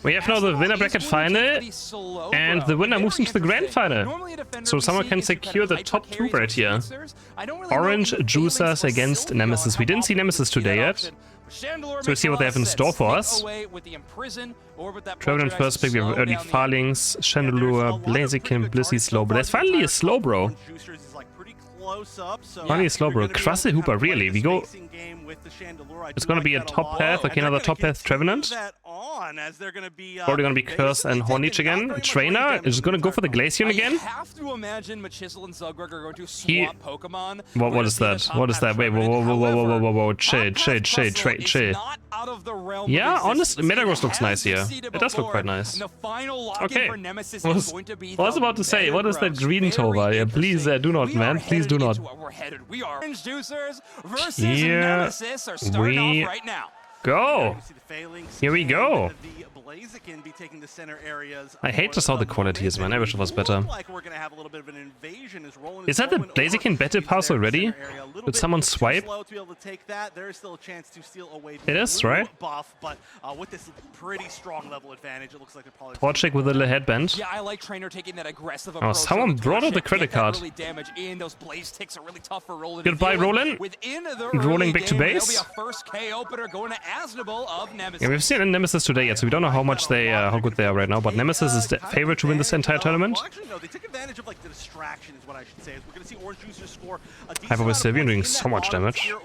We have now the winner bracket final, and the winner moves into the grand final. So someone can secure the top 2 right here. Orange Juicers against Nemesis. We didn't see Nemesis today yet. So we see what they have in store for us. Trevenant first pick, we have early Farlings, Chandelure, Blaziken, Blissey, Slowbro. There's finally a Slowbro. Finally a Slowbro. Krusty Hooper, really? We go... It's gonna be a top path, okay, another top path Trevenant. Probably gonna be Curse and Hornich again. Trainer is gonna go for the Glaceon again. What is that? What is that? Wait, whoa. Chill. Yeah, honestly, Metagross looks nice here. It does look quite nice. Okay. I was about to say, what is that green Tova? Yeah, please do not, man. Please do not. Here we go. Here we go. I hate just how the quality is, man. I wish it was better. Is that the Blaziken battle pass already? Did someone swipe? It is, right? Torchic with a little headband. Yeah, I like Trainer taking that aggressive approach. Oh, someone brought out the credit card. Goodbye, Roland. Rolling back to base. Yeah, we've seen Nemesis today yet, so we don't know how much they, how good they are right now. But Nemesis is the favorite to win this entire tournament. Hyper with Sylveon doing so much damage. Yeah,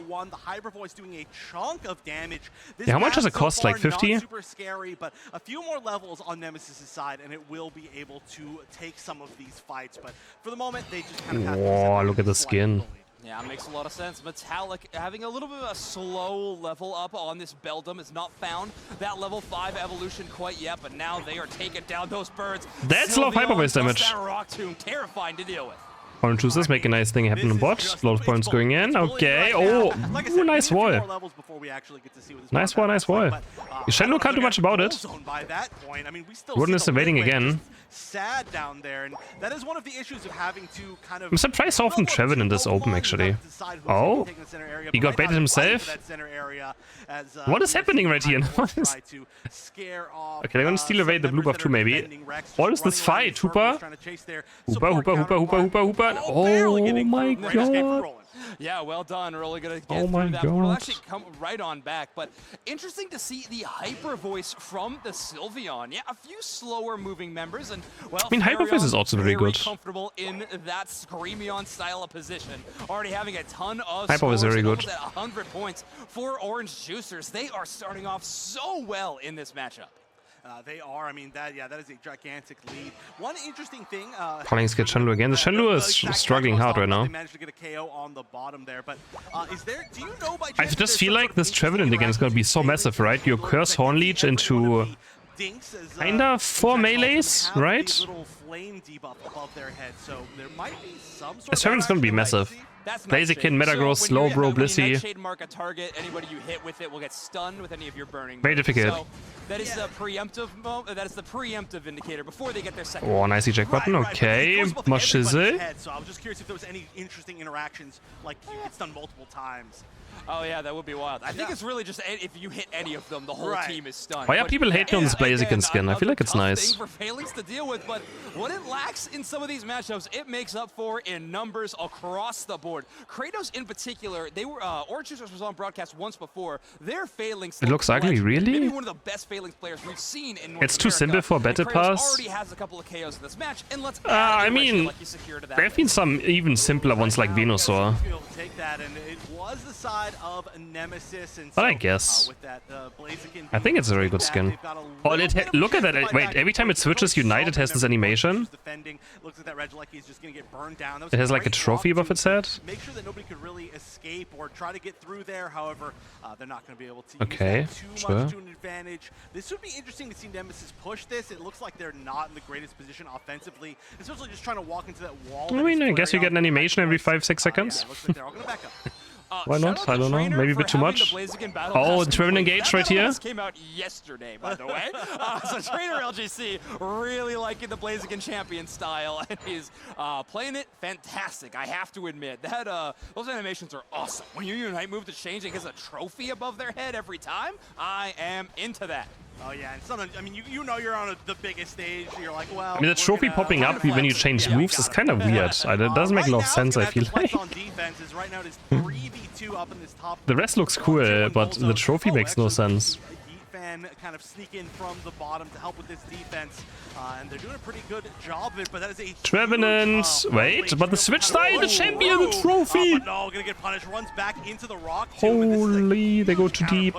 how much does it cost? Like 50? Super scary, but a few more levels on Nemesis' side, and it will be able to take some of these fights. But for the moment, they just kind of have. Whoa, look at the skin. Yeah, makes a lot of sense. Metallic having a little bit of a slow level up on this Beldum has not found that level 5 evolution quite yet, but now they are taking down those birds. That's a lot of hyper base damage. That rock tomb, terrifying to deal with. Orange Juicers make a nice thing happen on bot. Load points going in. Okay. Oh, ooh, nice wall. Nice wall, nice wall. Shenlong can't do much about it. Roden is evading again. Sad down there, and that is one of the issues of having to kind of. I'm surprised how often Trevenant is open actually. Oh, he got baited himself. What is happening right here? Okay, they're gonna steal away the blue buff too, maybe. What is this fight? Hooper? Hooper. Oh my god. Yeah, well done. Really gonna get oh my through that. god. We'll actually come right on back, but interesting to see the Hyper Voice from the Sylveon. Yeah, a few slower moving members, and well, I mean, Hyper Voice is also very good. Comfortable in that Screamion style of position. Already having a ton of Hyper was very good. At 100 points for Orange Juicers. They are starting off so well in this matchup. They are. I mean, that is a gigantic lead. One interesting thing. Collings get Shenlong again. The Shenlong is struggling hard right now. They managed to get a KO on the bottom there, but is there? Do you know by I just feel like this Trevenant again is gonna be so massive, right? You curse Hornleech into kinda 4 melees, right? This Trevenant's gonna be massive. Blaziken, Metagross, Slowbro, Blissey. Shade mark a target. Anybody you hit with it will get stunned with any of your burning. Very difficult. So that is the preemptive that is the preemptive indicator before they get their second. Oh, nice eject button. Okay, Mashizzle. So I was just curious if there was any interesting interactions, like you get stunned multiple times. Oh yeah, that would be wild. I think it's really just if you hit any of them, the whole team is stunned. Why are people hating on this Blaziken skin? I feel like it's nice. For Phalanx to deal with, but what it lacks in some of these matchups, it makes up for in numbers across the board. Kratos in particular, they were Orange Juicers was on broadcast once before. Their Phalanx. It looks ugly, really. Maybe one of the best Phalanx players we've seen in North It's too simple for a battle pass. Already has a couple of KOs in this match, and let's I mean, there have been some even simpler ones like Venusaur. But I guess. I think it's a very good skin. Oh, look at that. Wait, every time it switches Unite, it has this animation. It has like a trophy above its head. Make sure that nobody could really escape or try to get through there. However, they're not going to be able to okay, use that too much to an advantage. This would be interesting to see Nemesis push this. It looks like they're not in the greatest position offensively, especially just trying to walk into that wall. I mean, I guess you get an animation every 5-6 seconds. Yeah, looks like they're all going to back up. Why not? I don't know. Maybe a bit too much. Oh, Trevenant engaged right here. Came out yesterday, by the way. So Trainer LGC really liking the Blaziken champion style, and he's playing it fantastic. I have to admit that those animations are awesome. When you unite move to change, it gets a trophy above their head every time. I am into that. Oh yeah, and sometimes, I mean, you know you're on the biggest stage, you're like, well... I mean, the trophy popping up when you change moves is kind of weird. It doesn't make a lot of sense, I feel like. Right now it is 3v2 up in this top. The rest looks cool, but the trophy makes no sense. Kind of sneak in from the bottom to help with this defense, and they're doing a pretty good job of it, but that is a Trevenant, wait, but the switch side, the champion, the trophy! But no, gonna get punished, runs back into the rock. Holy, they go too deep.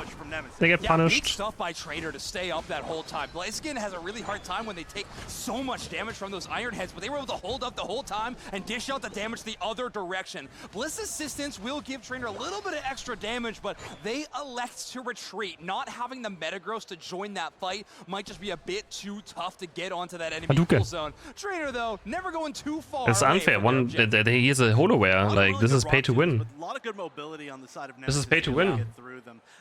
They get punished. Big stuff by Trader to stay up that whole time. Blaziken has a really hard time when they take so much damage from those Iron Heads, but they were able to hold up the whole time and dish out the damage the other direction. Bliss Assistance will give Trader a little bit of extra damage, but they elect to retreat. Not having the Metagross to join that fight might just be a bit too tough to get onto that enemy kill zone. Trainer, though, never going too far. It's unfair. He is a holoware. Like, this is pay to win. A lot of good mobility on the side of This is pay to win.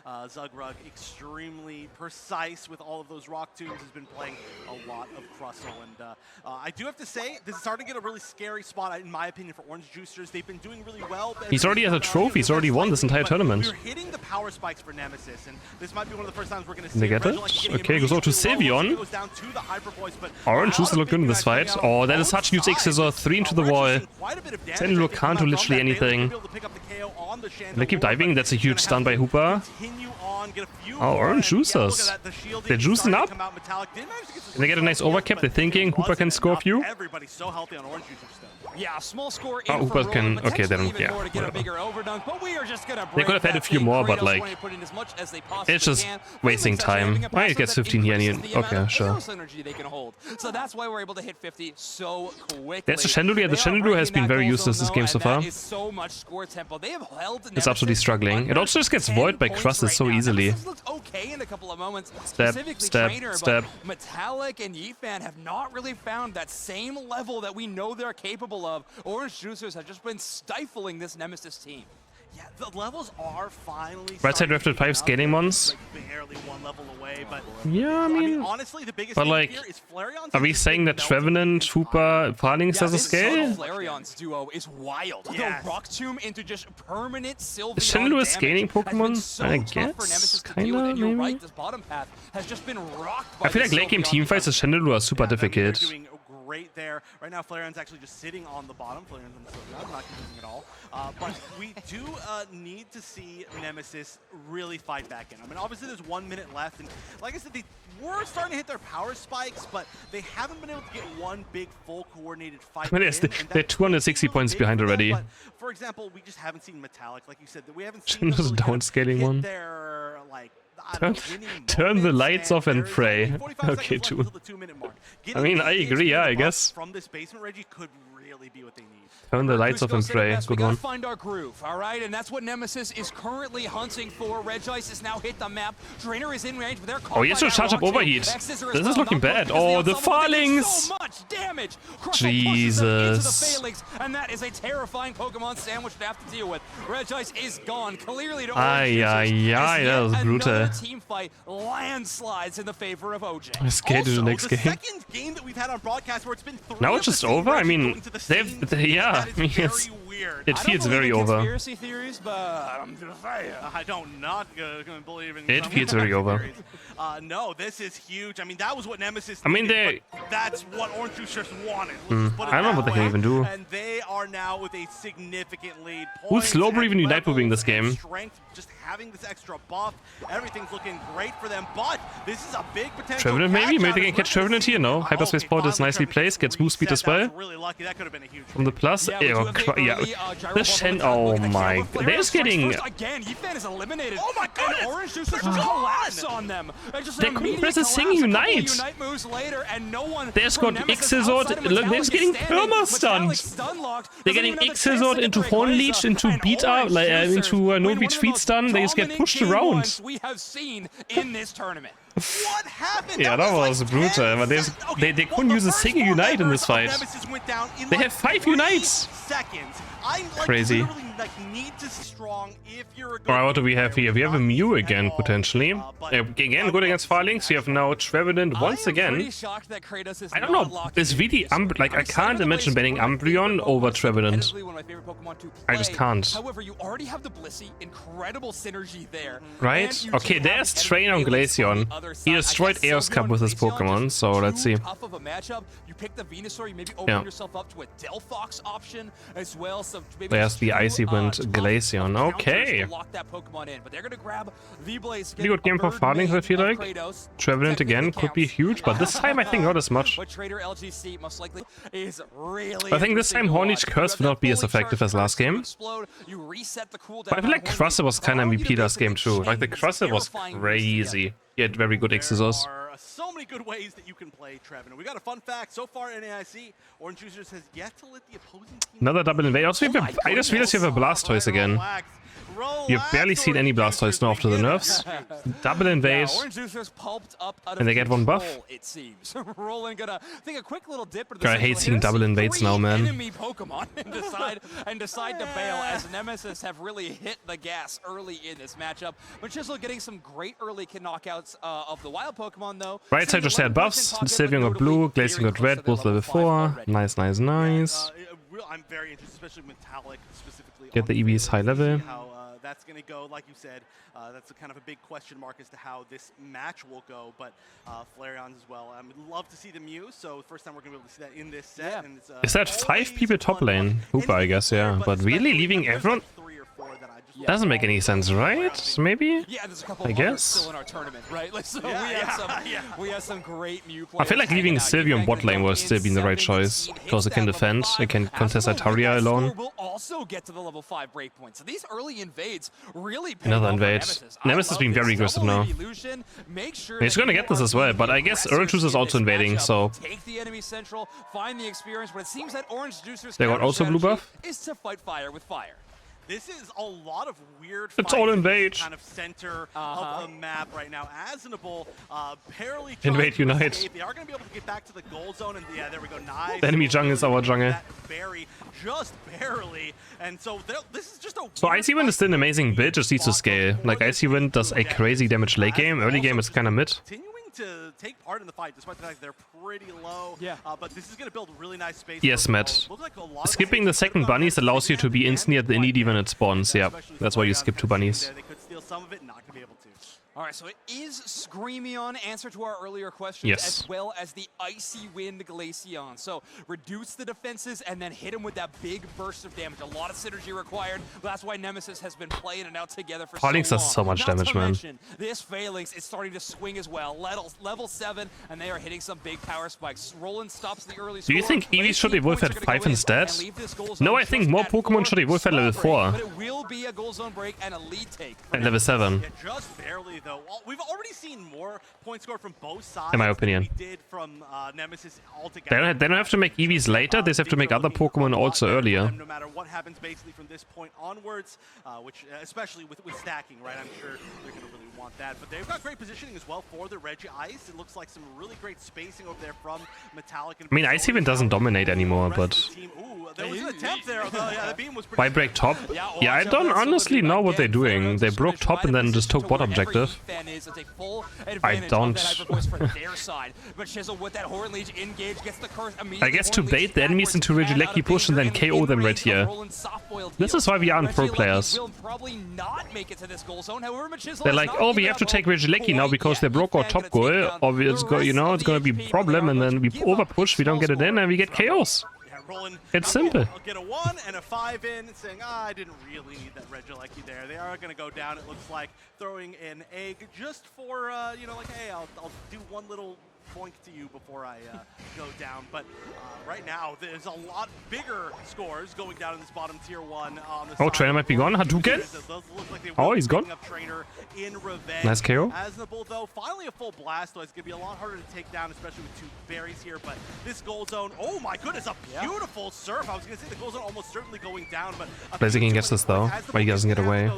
Zugrug extremely precise with all of those rock tombs, has been playing a lot of Crustle, and I do have to say this is starting to get a really scary spot in my opinion for Orange Juicers. They've been doing really well. He's already has a trophy. He's already won this entire tournament. We're hitting the power spikes for Nemesis, and this might be one of the first times we're going to see. They get it? Okay, goes over to Sylveon. Orange Juicer look good in this fight. Oh, that is such huge X-Scissor. 3 into the wall. Sandalo can't do literally anything. They keep diving. That's a huge stun by Hooper. Oh, Orange Juicers. They're juicing up. Can they get a nice overcap? They're thinking Hooper can score a few. Yeah, a small score. Oh, Hooper can. Okay, then yeah. They could have had a few more, but like, it's just wasting time. Why it gets 15 here? Okay, sure. So that's why we're able to hit 50 so quickly. There's the Chandelure. The Chandelure has been very useless this game so far. It's absolutely struggling. It also just gets void by crusted so easily. Step, step, step. Metallic and Yifan have not really found that same level that we know they're capable of. Orange Juicers have just been stifling this Nemesis team. Yeah, the levels are finally. Right side drafted 5 scaling ones. Like barely one level away, but yeah, I mean honestly, the biggest but thing like, here is Flareon's are we saying that Trevenant, Hooper, Farlings doesn't scale? Flareon's duo is wild. Yes. The Rock Tomb into just permanent Sylveon. Is Chandelure scaling Pokemon? So I guess, kinda, you're maybe. Right, this bottom path has just been rocked by I feel like late game team fights with Chandelure are super difficult. Great there. Right now, Flareon's actually just sitting on the bottom. Flareon's on the Sylveon, not confusing at all. But we do need to see Nemesis really fight back in. I mean, obviously there's 1 minute left, and like I said, they were starting to hit their power spikes, but they haven't been able to get one big, full, coordinated fight. I mean, they're 260 points behind already. But for example, we just haven't seen Metallic, like you said, that we haven't seen them downscaling one. Their, like, Turn the lights off and pray. Okay, too. I mean, I agree, yeah, I guess. From this basement, Reggie could really be what they need. Turn the lights off and pray. Good one. Find our groove, all right? And that's what Nemesis is currently hunting for. Regice has now hit the map. Drainer is in range, but they're oh, he has to charge up overheat. This is looking bad. Oh, the Farlings! So much damage. Jesus. And that is a terrifying Pokemon sandwich to have to deal with. Regice is gone. Clearly to that was brutal. Team fight landslides in the favor of OJ. I'm scared to the next game. Second game that we've had on broadcast where it's been 3 now it's just over. I mean, yeah. I mean, it feels very over. Conspiracy theories, but I'm gonna say I don't not gonna believe in. It feels very over. No, this is huge. I mean, that was what Nemesis. I mean, that's what Orange Juicers wanted. I don't know what they can even do. And they are now with a significant lead. Who's Slowbro even Unite moving this game? Strength, just having this extra buff, everything's looking great for them. But this is a big potential. Trevenant maybe? Maybe they can catch Trevenant here. No, Hyperspace Port is nicely placed. Gets move speed as well. Really lucky. That could have been a huge. From the plus, the Shen. Oh my! They're just getting. Again, Yifan is eliminated. Oh my goodness! Orange Juicers just collapse on them. They couldn't press a single Unite. There's got X-Scissor. They're just getting perma-stunned. They're getting X-Scissor into Horn Leech, into Beat Up, like, into No Beach Feed Stun. They just get pushed around. We have seen in this tournament. What happened? Yeah, that was brutal. But they couldn't use a single Unite in this fight. They have 5 Unites. Crazy. Alright, what do we have here? We have a Mew again, potentially. Again, good against Farlings. We have now Trevenant once again. I don't know. It's really like, I can't imagine banning Umbreon over Trevenant. I just can't. However, you already have the Blissey, incredible synergy there. Right? Okay, there's Train on Glaceon. other side. He destroyed Aeos Cup with his Pokemon, so let's see. Tough of a matchup. You pick the Venusaur, you maybe open yourself up to a Delphox option as well. So maybe there's the Icy Wind Glaceon. Okay. Lock that Pokemon in, but they're gonna grab V-Blaze. Pretty good game for Farming, I feel like. Trevenant again could be huge, but this time I think not as much. But Trader LGC most likely is really. I think this time Hornage Curse will not be as effective as last game. But I feel like Crusher was kind of MVP last game too. Like the Crusher was crazy. He had very good Exodus. There are so many good ways that you can play Trevenant. We got a fun fact so far in NEIC. Orange Juicers has yet to let the opposing team. Another double invade. Also, I just realized you have a Blastoise again. You've barely seen any Blastoise now after the nerfs. Double invade. And they get one buff. It seems. Roland gonna take a quick little dip. God, I hate seeing double invades now, man. Enemy Pokemon and decide to bail as Nemesis have really hit the gas early in this matchup. But Chisel getting some great early knockouts of the wild Pokemon though. Right side just had buffs. Sylveon got blue, Glaceon got red, both level 4. Nice, nice, nice. I'm very interested, especially Metallic specifically. Get the EVs high level. How that's going to go, like you said, that's a kind of a big question mark as to how this match will go. But Flareon as well. I would love to see the Mew, so first time we're going to be able to see that in this set. Yeah. And it's, Is that 5 people top lane? Hooper, I guess, yeah. But really leaving everyone? Doesn't make any sense, right? Maybe? Yeah, there's a couple I guess. still in our tournament, right? Like, so we have some great Mew players. I feel like leaving Sylveon bot lane was still being the right choice. Because it can defend, it can contest Itaria alone. Will also get to the level 5 breakpoint. So these early invades really pay Another off for invade. Nemesis being very aggressive now. He's gonna get this as well, but I guess Orange Juice is also invading, so... Take the enemy central, find the experience, but it seems that Orange Juicer's They got also blue buff? is to fight fire with fire. This is a lot of weird It's all invade. kind of center of the map right now. Asnable barely Invade unite. They are going to be able to get back to the goal zone, and yeah, there we go. Nice. The enemy jungle is our jungle. Berry, just barely, and so this is just a. So Icy Wind is still an amazing build, just needs to scale. Like Icy Wind does a crazy damage late game. Early game is kind of mid. To take part in the fight, despite the fact they're pretty low. Yeah. But this is going to build really nice space. Yes, Matt. Skipping the second bunnies allows you to be instantly at the init even it spawns. Yeah, that's why you skip 2 bunnies. They could steal some of it, not going to be able to. All right, so it is Screamion, answer to our earlier questions, yes, as well as the Icy Wind Glaceon. So reduce the defenses and then hit him with that big burst of damage. A lot of synergy required, but that's why Nemesis has been playing it out together for Phalanx so long. does so much damage, man. This Phalanx is starting to swing as well. Level 7, and they are hitting some big power spikes. Roland stops the early score. Do you think Eevee should evolve at 5 instead? No, I think more Pokemon should evolve at level 4. But it will be a goal zone break and a lead take. And level 7. Yeah, just barely, though. Well, we've already seen more points scored from both sides. In my opinion. Than we did from Nemesis altogether. They don't have to make Eevees later, they just have to make other Pokemon also earlier. No matter what happens basically from this point onwards, which especially with stacking, right? I'm sure they're going to really want that. But they've got great positioning as well for the Regice. It looks like some really great spacing over there from Metallic. And I mean, Ice even doesn't dominate anymore, but... Ooh, there was an attempt there. Yeah, the beam was pretty. Why break top? Yeah, I don't honestly know what they're doing. They broke top and then just took bot objective. I don't. I guess to bait the enemies into Regieleki push and then KO them right here. This is why we aren't pro players. They're like, oh, we have to take Regieleki now because they broke our top goal, or it's gonna be a problem, and then we over push, we don't get it in, and we get KOs. It's simple. I'll get a 1 and a 5 in, saying, I didn't really need that Regieleki there. They are going to go down, it looks like, throwing an egg just for, like, hey, I'll do one little boink to you before I go down. But right now, there's a lot bigger scores going down in this bottom tier 1. Oh, Trainer might be gone. Hadouken? Oh, he's gone. Nice KO. Asnable, though, finally a full blast, though. It's going to be a lot harder to take down, especially with 2 berries here. But this goal zone, oh my goodness, a beautiful surf. I was going to say the goal zone almost certainly going down, but... Blaziken gets this, though, but he doesn't get away.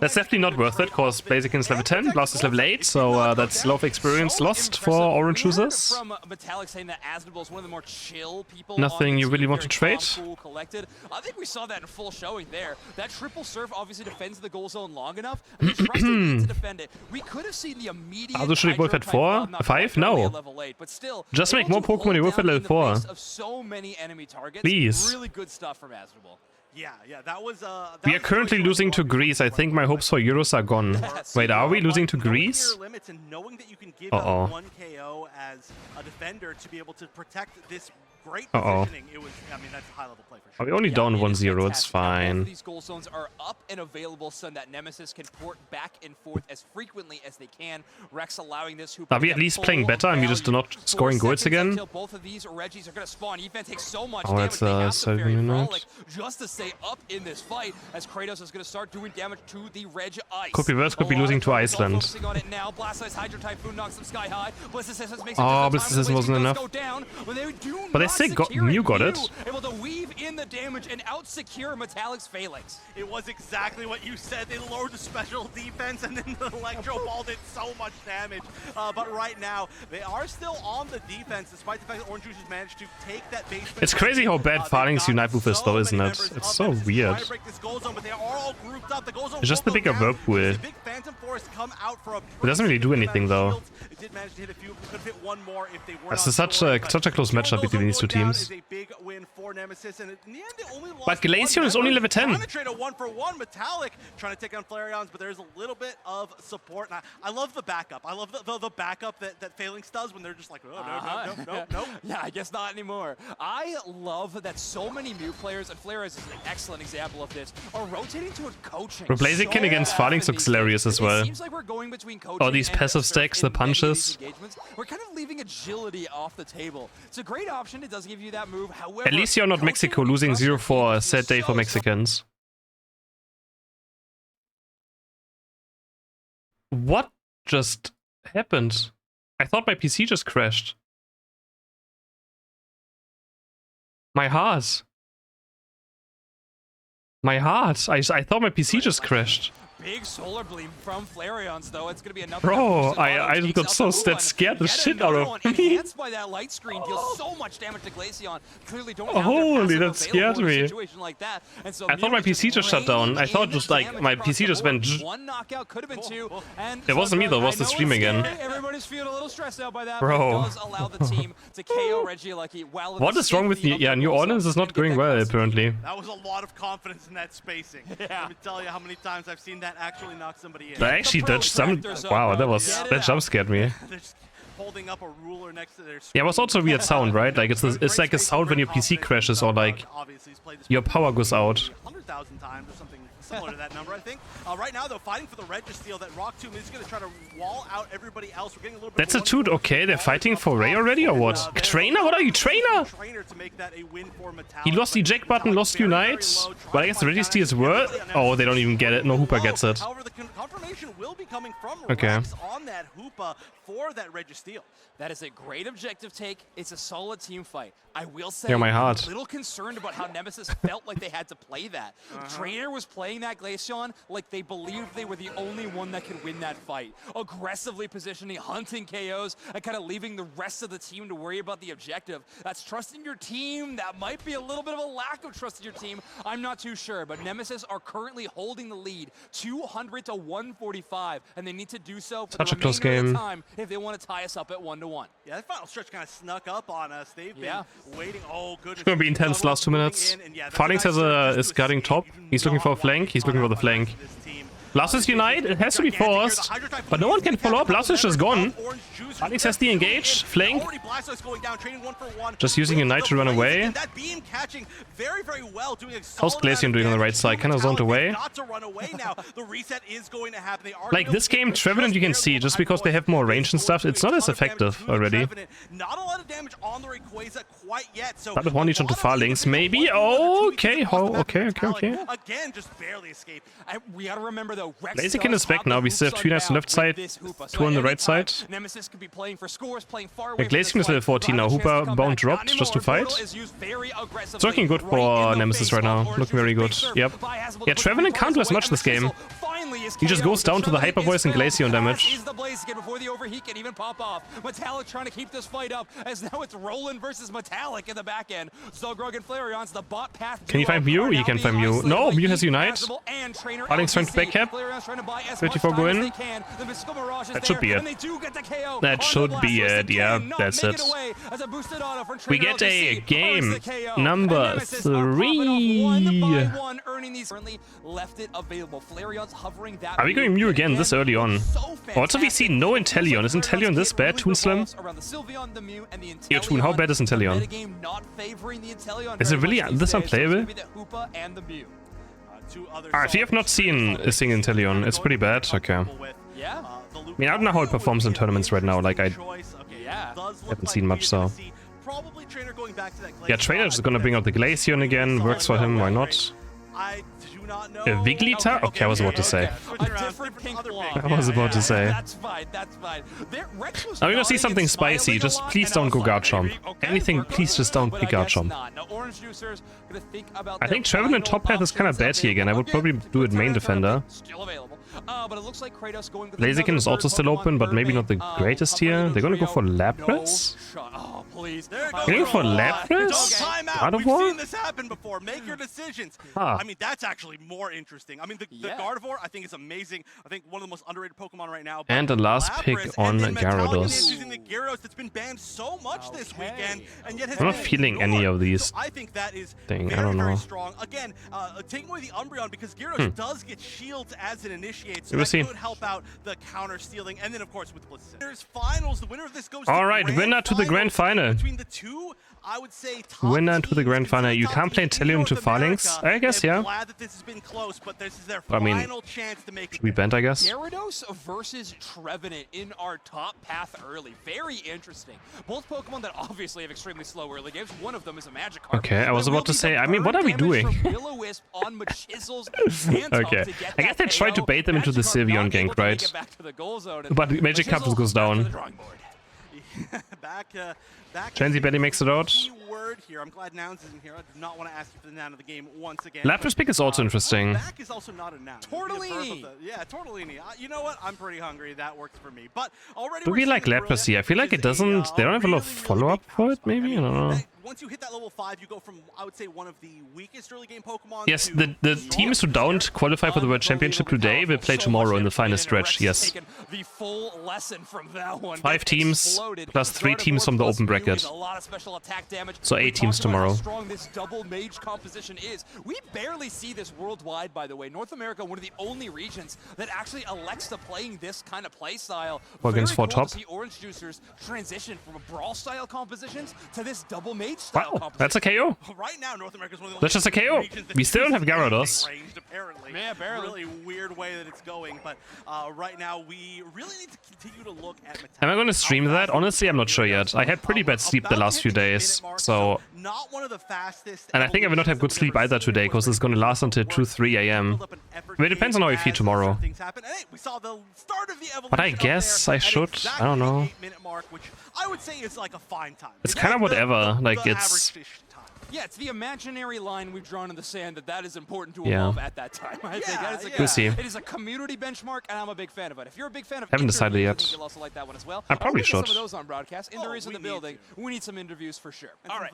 That's definitely not worth it, because Blaziken's level 10, Blast is level 8, so that's a lot of experience lost for Orange users. From Metallic saying that Asnable is one of the more chill people. Nothing you really want to trade? Collected. I think we saw that in full showing there. That triple surf obviously defends the goal zone long enough, and he trusted it to defend it. We could have seen the immediate. Also, should he both at 4? 5? No. But still, just make more Pokemon evolve at level 4. of so many enemy targets. Please. Really good stuff from Asnable. Yeah, that was... We are currently losing to Greece. I think my hopes for Euros are gone. Wait, are we losing to Greece? Uh-oh. One KO as a defender to be able to protect this great positioning. It was, I mean, that's a high-level play for sure. Are we only down 1-0? It's fine. These goal zones are up and available so that Nemesis can port back and forth as frequently as they can. Rex allowing this hoop. Are we at least playing better and we just not scoring goals again? Both of these Regis are going to spawn. Ethan takes so much damage. Damage. It's 7 minutes. Just to stay up in this fight as KrisHeroes is going to start doing damage to the Reg Ice. Could be worse, could be losing to Iceland. On it now. Blast Ice Hydro Typhoon knocks them sky high. Bliss's wasn't enough. But they still got Mew got it. Able to weave in the damage and out-secure Metallic's Phalanx. It was exactly what you said. They lowered the special defense and then the Electro Ball did so much damage. But right now, they are still on the defense despite the fact that Orange Juice has managed to take that base. It's crazy how bad Phalanx Unite move is though, isn't it? It's so weird. It's just the bigger whirlpool. It doesn't really do anything though. This is such a close matchup between these two teams. But Glaceon is only level 10. Trade a 1-for-1 Metallic trying to take on Flareons, but there's a little bit of support. And I love the backup. I love the backup that Phalanx does when they're just like, oh, no. Yeah, I guess not anymore. I love that so many Mew players, and Flareons is an excellent example of this, are rotating to a coaching. Blaziken against Phalanx looks hilarious as well. It seems like we're going between coaching these passive stacks, the punches. We're kind of leaving agility off the table. It's a great option. It does give you that move. However, at least you're not Mexico losing 0-4. Sad day for Mexicans. What just happened? I thought my PC just crashed. My heart. My heart. I thought my PC just crashed. Big solar beam from Flareons, though. It's gonna be another. Bro, I got so scared the shit out of me. Enhanced by that light screen, deals so much damage to Glaceon. Clearly don't have holy, that scared me. Situation like that. And so I thought my PC just shut down. I thought just like my PC just went. One knockout could have been two. And it wasn't me though. It was the stream again. Everybody's feeling a little stressed out by that. Bro. It does allow the team to KO Regieleki while. What is wrong with you? Yeah, New Orleans is not going well apparently. That was a lot of confidence in that spacing. Yeah. Let me tell you how many times I've seen that actually knock somebody. I actually dodged some. Wow, that jump scared me. Holding up a ruler next to their yeah, it was also a weird sound, right? Like it's like a sound when your PC crashes or like your power goes out. 100,000 times or something similar to that number, I think. Right now, though, fighting for the Registeel, that Rock Tomb is going to try to wall out everybody else. We're getting a little bit. That's a toot. Okay, they're fighting for Ray already, or what? Trainer? What are you, Trainer? He lost the eject button, lost Unite. But I guess the Registeel is worth. Oh, they don't even get it. No Hoopa gets it. However, the confirmation will be coming from Rex on that Hoopa for that Registeel. That is a great objective take. It's a solid team fight. I will say, my heart. I'm a little concerned about how Nemesis felt like they had to play that. Trainer was playing that Glaceon like they believed they were the only one that could win that fight. Aggressively positioning, hunting KOs, and kind of leaving the rest of the team to worry about the objective. That's trusting your team. That might be a little bit of a lack of trust in your team. I'm not too sure, but Nemesis are currently holding the lead 200 to 145, and they need to do so for such the a close remainder game. of the time if they want to tie us up at 1-1. Yeah, that final stretch kind of snuck up on us. They've been waiting. Oh, goodness. It's gonna be intense last 2 minutes. Phalanx is guarding top. He's looking for a flank. He's looking for the flank. Blastoise Unite, it has to be forced, but no one can follow up. Blastoise is gone. Phalanx has the engage, flank. Just using Unite to run away. How's Glaceon doing on the right side? Kind of zoned away. Like this game, Trevenant you can see, just because they have more range and stuff, it's not as effective already. That one each onto Phalanx, maybe? Oh, okay. Okay. Again, just barely escaped. We gotta remember though, Blaziken is back now. We still have 3 on the left side, 2 on the right side. Nemesis could be playing for scores, playing far Yeah, Glaceon is level 14 now. Hoopa bound dropped just to fight. It's looking good for Nemesis right now. Looking very good. Yep. Yeah, Trevenant can't do as much this game. finally is He just goes down to the Hyper Voice and Glaceon damage. Is the Blaziken before the overheat can even pop off. Metallic trying to keep this fight up as now it's Roland versus Metallic in the back end. Zogrog and Flareon's the bot path. Can you find Mew? You can find Mew. No, Mew has Unite. Fighting's trying to backcap. 34 go in. That should be it. That should be it. Yeah, that's it. We get a game number 3. Are we going Mew again this early on? Also, we see no Inteleon. Is Inteleon this bad, Toonslim? Yo, Toon, how bad is Inteleon? Is it really this unplayable? Alright, we have not seen a single Inteleon. It's pretty bad. Okay. I mean, I don't know how it performs in tournaments right now. Like, I haven't seen much, so. Yeah, Trainer is gonna bring out the Glaceon again. Works for him, why not? A Wigglytuff? Okay, I was about to say. I was about to say. That's fine. I'm gonna see something spicy. Just please don't go Garchomp. Anything, please just don't pick Garchomp. I think traveling in top path is kind of bad here again. I would probably do it main defender. Blaziken is also still open, but maybe not the greatest here. They're gonna go for Lapras? Going for Lapras? God of War? We've seen this happen before. Make your decisions. I mean, that's actually more interesting. I mean, the Gardevoir, I think, is amazing. I think one of the most underrated Pokemon right now. And the last pick on Gyarados. Using the Gyarados that's been banned so much this weekend, and yet has I'm not feeling any of these. I think that is thing. I don't know. very strong. Again, taking away the Umbreon because Gyarados does get shields as it initiates, so that could help out the counter stealing. And then, of course, with Blizzard. There's finals. The winner of this goes. All right, winner to the grand final. Between the two, I would say winner to the grand final. You can't play Inteleon to Phalanx? I guess, yeah. Glad that this has been close, but this is their I mean, final chance to make it. Should we bend, I guess? Gyarados versus Trevenant in our top path early. Very interesting. Both Pokemon that obviously have extremely slow early games. One of them is a Magikarp. Okay, I was about to say, I mean, what are we doing? Okay, I guess they tried to bait them into the Sylveon gank, right? But Magikarp goes down. Chansey barely makes it out. I'm glad Nouns isn't here. I do not want to ask you for the noun of the game once again. Lapras pick is also interesting. Back is also not a noun. Tortellini. Yeah, Tortellini. You know what? I'm pretty hungry. That works for me. But already do we like Lapras here? I feel like it doesn't. They don't have a lot of follow-up for it. Maybe I don't know. Once you hit that level 5, you go from, I would say, one of the weakest early game Pokemon. Yes, the teams who don't qualify for the World Championship today will play tomorrow in the final stretch. Yes. 5 teams plus 3 teams from the open bracket. So 8 teams tomorrow. Strong this double mage composition is. We barely see this worldwide, by the way. North America, one of the only regions that actually elects to playing this kind of play style. Against 4 top. To see Orange Juicers transition from a brawl style compositions to this double mage style composition. That's a KO. Right now, North America's one of the That's just a KO. We still don't have Gyarados. Apparently. Yeah, barely. Really weird way that it's going, but right now we really need to continue to look at Metallic. Am I going to stream that? Honestly, I'm not sure yet. I had pretty bad sleep the last few days, so... Not one of the fastest. And I think I will not have good sleep either today, because it's going to last until 2-3 a.m. But it depends on how I feel tomorrow. But I guess I should. I don't know. It's kind of whatever. Like, it's... Yeah, it's the imaginary line we've drawn in the sand that is important to evolve at that time. I think we'll see. It is a community benchmark, and I'm a big fan of it. If you're a big fan of haven't decided yet. You'll also like that one as well. I probably should. Some of those on broadcast. Inder is in the building. We need some interviews for sure. All right,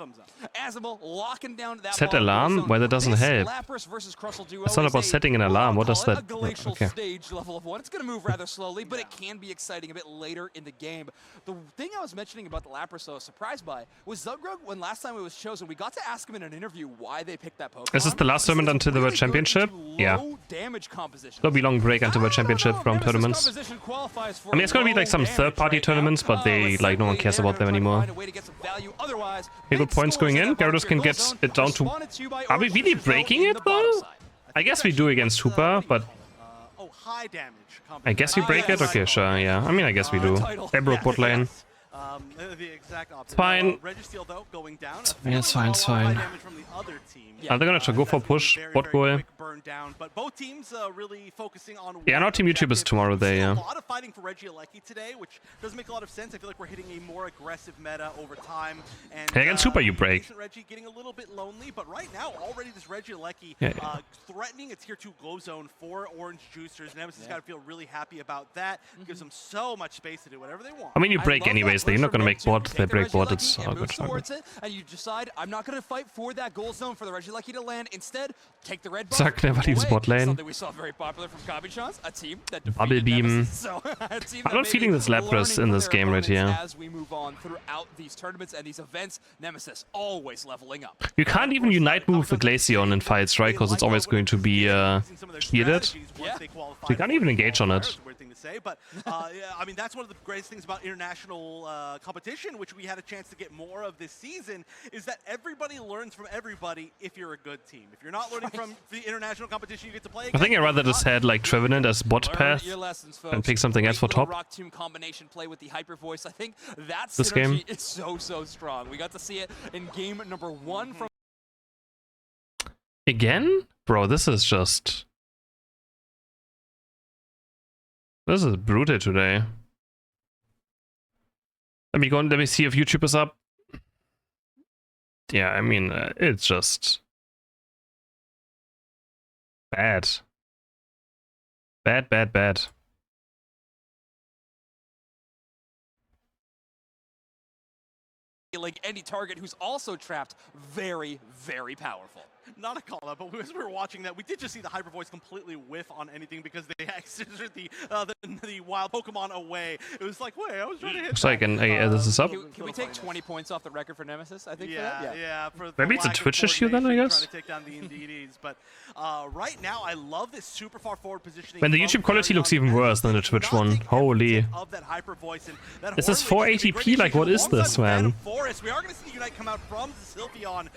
Azabel locking down that set alarm? Well, that doesn't help. It's not about setting an alarm. What does that? Okay. Stage level of 1. It's going to move rather slowly, but it can be exciting a bit later in the game. The thing I was mentioning about the Lapras, though, I was surprised by, was Zugrug, when last time it was chosen, we got to ask him in an interview why they picked that Pokemon. Is this the last tournament until the World Championship? Yeah. There'll be long break until World Championship from tournaments. I mean, it's gonna be like some third-party tournaments, but they, like, no one cares about them anymore. Okay, good points going in. Gyarados can get it down to... Are we really breaking it, though? I guess we do against Hoopa, but... I guess we break it? Okay, sure, yeah. I mean, I guess we do. They broke bot lane. The exact opposite. It's fine. Registeel, though, going down. Yeah, it's fine, it's fine. They're gonna try to go for push, bot goal. But both teams really focusing on Yeah, no team YouTube is tomorrow there, yeah. A lot of fighting for Reggie today, which doesn't make a lot of sense. I feel like we're hitting a more aggressive meta over time. And hey, against Super you break. Reggie getting a little bit lonely, but right now already this Reggie threatening a tier 2 glow zone for Orange Juicers. Nemesis got to feel really happy about that. Gives them so much space to do whatever they want. I mean, you break anyways. They're not gonna make bot. They break bot. It's all good. And you decide, I'm not going to fight for that goal zone for the Reggie to land. Instead, take the red buff. Zack never leaves bot lane. Something we saw very popular from Kabi-chan's, a team that Bubble beam. So, I'm not feeling this Lapras in this game right here. As we move on throughout these tournaments and these events, Nemesis always leveling up. You can't even unite move the Glaceon in fights, right? Because it's always going to be shielded. Yeah. So you can't even engage on it. But I mean, that's one of the greatest things about international competition, which we had a chance to get more of this season, is that everybody learns from everybody if you're a good team. If you're not learning from the international competition you get to play against, I think I'd rather just had like Trevenant as bot path and pick something else for top. Rock Tomb combination play with the hyper voice. I think that this game is so strong. We got to see it in game number 1 from again, bro. This is brutal today. Let me see if YouTube is up. Yeah, I mean, it's just bad. Bad. like any target who's also trapped, very powerful. Not a call-out, but as we were watching that, we did just see the Hyper Voice completely whiff on anything because they exited the wild Pokemon away. It was like, wait, I was trying to hit. Looks like this is up. Can we take 20 points off the record for Nemesis? I think. Yeah. Maybe it's a Twitch issue then, I guess. Trying to take down the Indeedys, but right now, I love this super far forward positioning. When the YouTube quality looks even worse than the Twitch one. Holy. This is 480p. Like, what is this, man? We are going to see the Unite come out from the Sylveon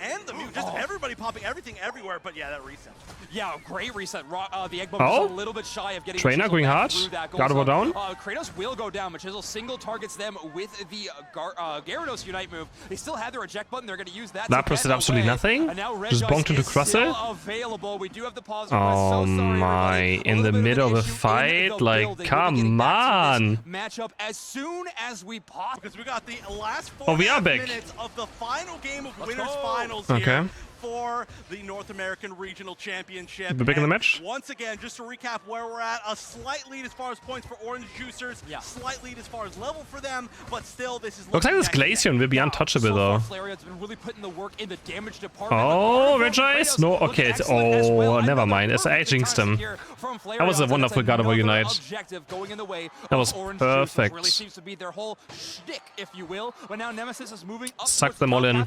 and the Mew. Just everybody popping everything everywhere, but yeah, that reset. Yeah, great reset. The Egg Bomb is a little bit shy of getting Trainer going hard. Gotta go down. Kratos will go down, but Chisel single targets them with the Gyarados Unite move. They still have their eject button. They're going to use that. Lapras did absolutely nothing. Just bonked into Crustle. We do have the pause. Oh my! In the middle of a fight, like, come on! Matchup as soon as we pop. Because we got the last 4 minutes of the final game of Winners Finals here. For the North American Regional Championship. We're big in the match. Once again, just to recap where we're at, a slight lead as far as points for Orange Juicers, slight lead as far as level for them, but still this is looks like this Glaceon will be untouchable though. Flarion's been really putting the work in the damage department. Oh, Regice? No, okay. Oh, never mind. I jinxed him. That was a wonderful God of War Unite. That was perfect. Really seems to be their whole shtick, if you will. But now Nemesis is moving up. Suck them all in.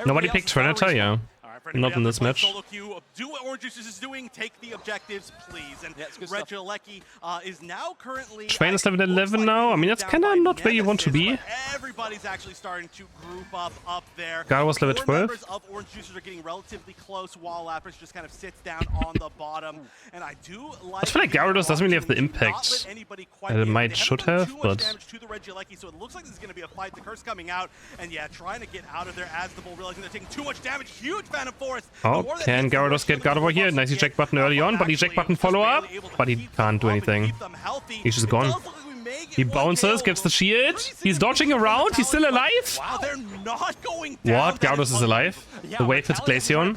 Nobody picked Trinity. Yeah, not in this match. Solo queue, do what Orange Juicers is doing, take the objectives, please. And Regieleki is now currently... Train is level 11 now. I mean, that's kind of not where you want to be. Everybody's actually starting to group up there. Guy was level 12. Members of Orange Juicers are getting relatively close while Lapras just kind of sits down on the bottom. And I do like... I feel like Gyarados doesn't really have the impact that it might should have, but... To the Regieleki, so it looks like this is going to be a fight. The curse coming out, and yeah, trying to get out of there as the bull, realizing they're taking too much damage. Huge Phantom Forest. Oh, can Gyarados get God over here? Nice eject button early on, but eject button follow up. But he can't do anything. He's just gone. He bounces, gets the shield. He's dodging around. He's still alive. Wow, they're not going down. What? Gyarados is alive? The wave hits Glaceon.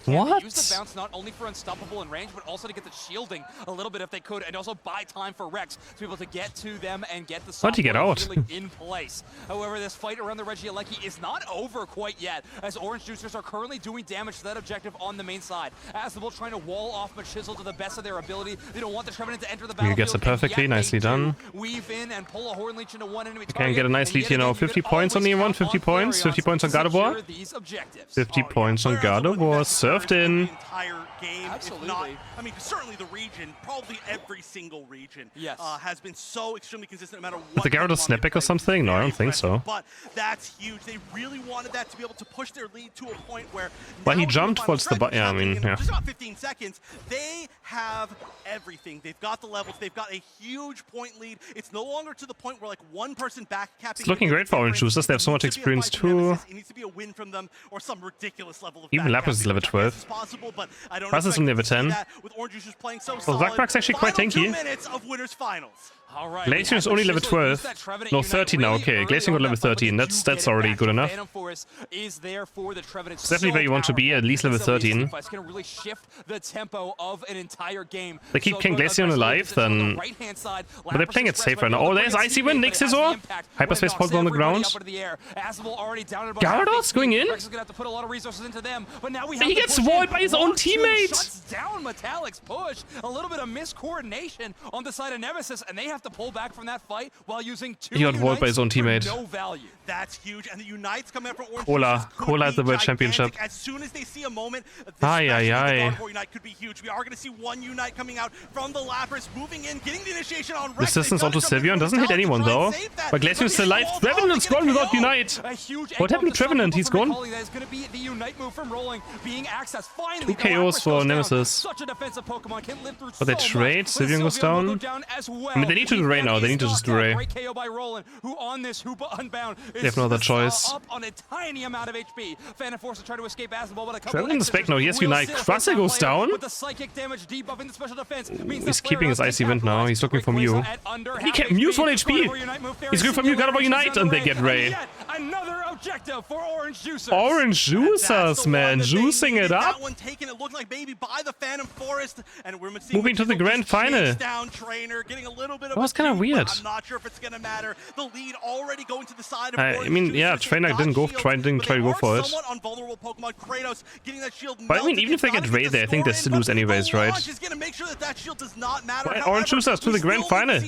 What? Use the bounce not only for unstoppable in range, but also to get the shielding a little bit if they could, and also buy time for Rex to be able to get to them and get the how'd he get out? in place. However, this fight around the Regieleki is not over quite yet, as Orange Juicers are currently doing damage to that objective on the main side. As the Bull trying to wall off Machisel to the best of their ability. They don't want the Trevenant to enter the battlefield. He gets it perfectly, nicely done. Weave in and pull a Horn Leech into one enemy target. Can get a nice lead here now. 50 points on the one, 50 points. 50 points on God of War. 50 points on God of War. Served in. Absolutely. Not, I mean, certainly the region, probably every single region, has been so extremely consistent no matter what. Is the Gyarados snapback or something? No, I don't think so. But that's huge. They really wanted that to be able to push their lead to a point where... Well, he jumped towards the... Yeah, I mean, yeah. Just about 15 seconds. They have everything. They've got the levels. They've got a huge point lead. It's no longer to the point where like one person back capping. It's looking great for Orange Juicers. They have so much experience too. It needs to be a win from them or some ridiculous level of Even Lapras is level 12. Raz is level 10. Well, Zackmark's actually quite tanky. Glacier is only level 12. No, 13 now. Okay, Glacier got level 13. That's already good enough. It's definitely where you want to be, at least level 13. They keep King Glaceon alive, then... But they're playing it safe right now. Oh, there's Icy Wind, Nick Scissor. Hyperspace Pulse on the ground. Gyarados going in? He gets walled by his own teammate! Down Metallic's push. A little bit of miscoordination on the side of Nemesis, and they have to pull back from that fight while using 2 He got walled by his own teammate. No value. That's huge, and the Unites coming up for Orange. Cola at the World Championship. As soon as they see a moment, Unite could be huge. We are going to see one Unite coming out from the Lapras, moving in, getting the initiation on Rex. Resistance onto Sylveon doesn't hit anyone though. But Glaceon is still alive. Trevenant's gone without Unite. What happened to Trevenant? He's gone. 2 KOs for Nemesis. But they trade. Sylveon goes down. I mean, they need to do Ray now. They need to just do Ray. They have no other choice. Trevenant's back now. He has Unite. Crustle goes down. He's keeping his Icy Wind now. He's looking for Mew. He can't. Mew's 1 HP. He's going for Mew. Got about Unite, and they get Ray. Another objective for Orange Juicers. Orange Juicers, man, juicing it up. Moving to the grand final. That was kind of weird. I'm not sure if it's gonna matter. The lead already going to the side of I mean, yeah, Trainer didn't try to go for it. But I mean, even if they get Ray there, I think they still lose anyways, right? Orange Juicers to the grand final.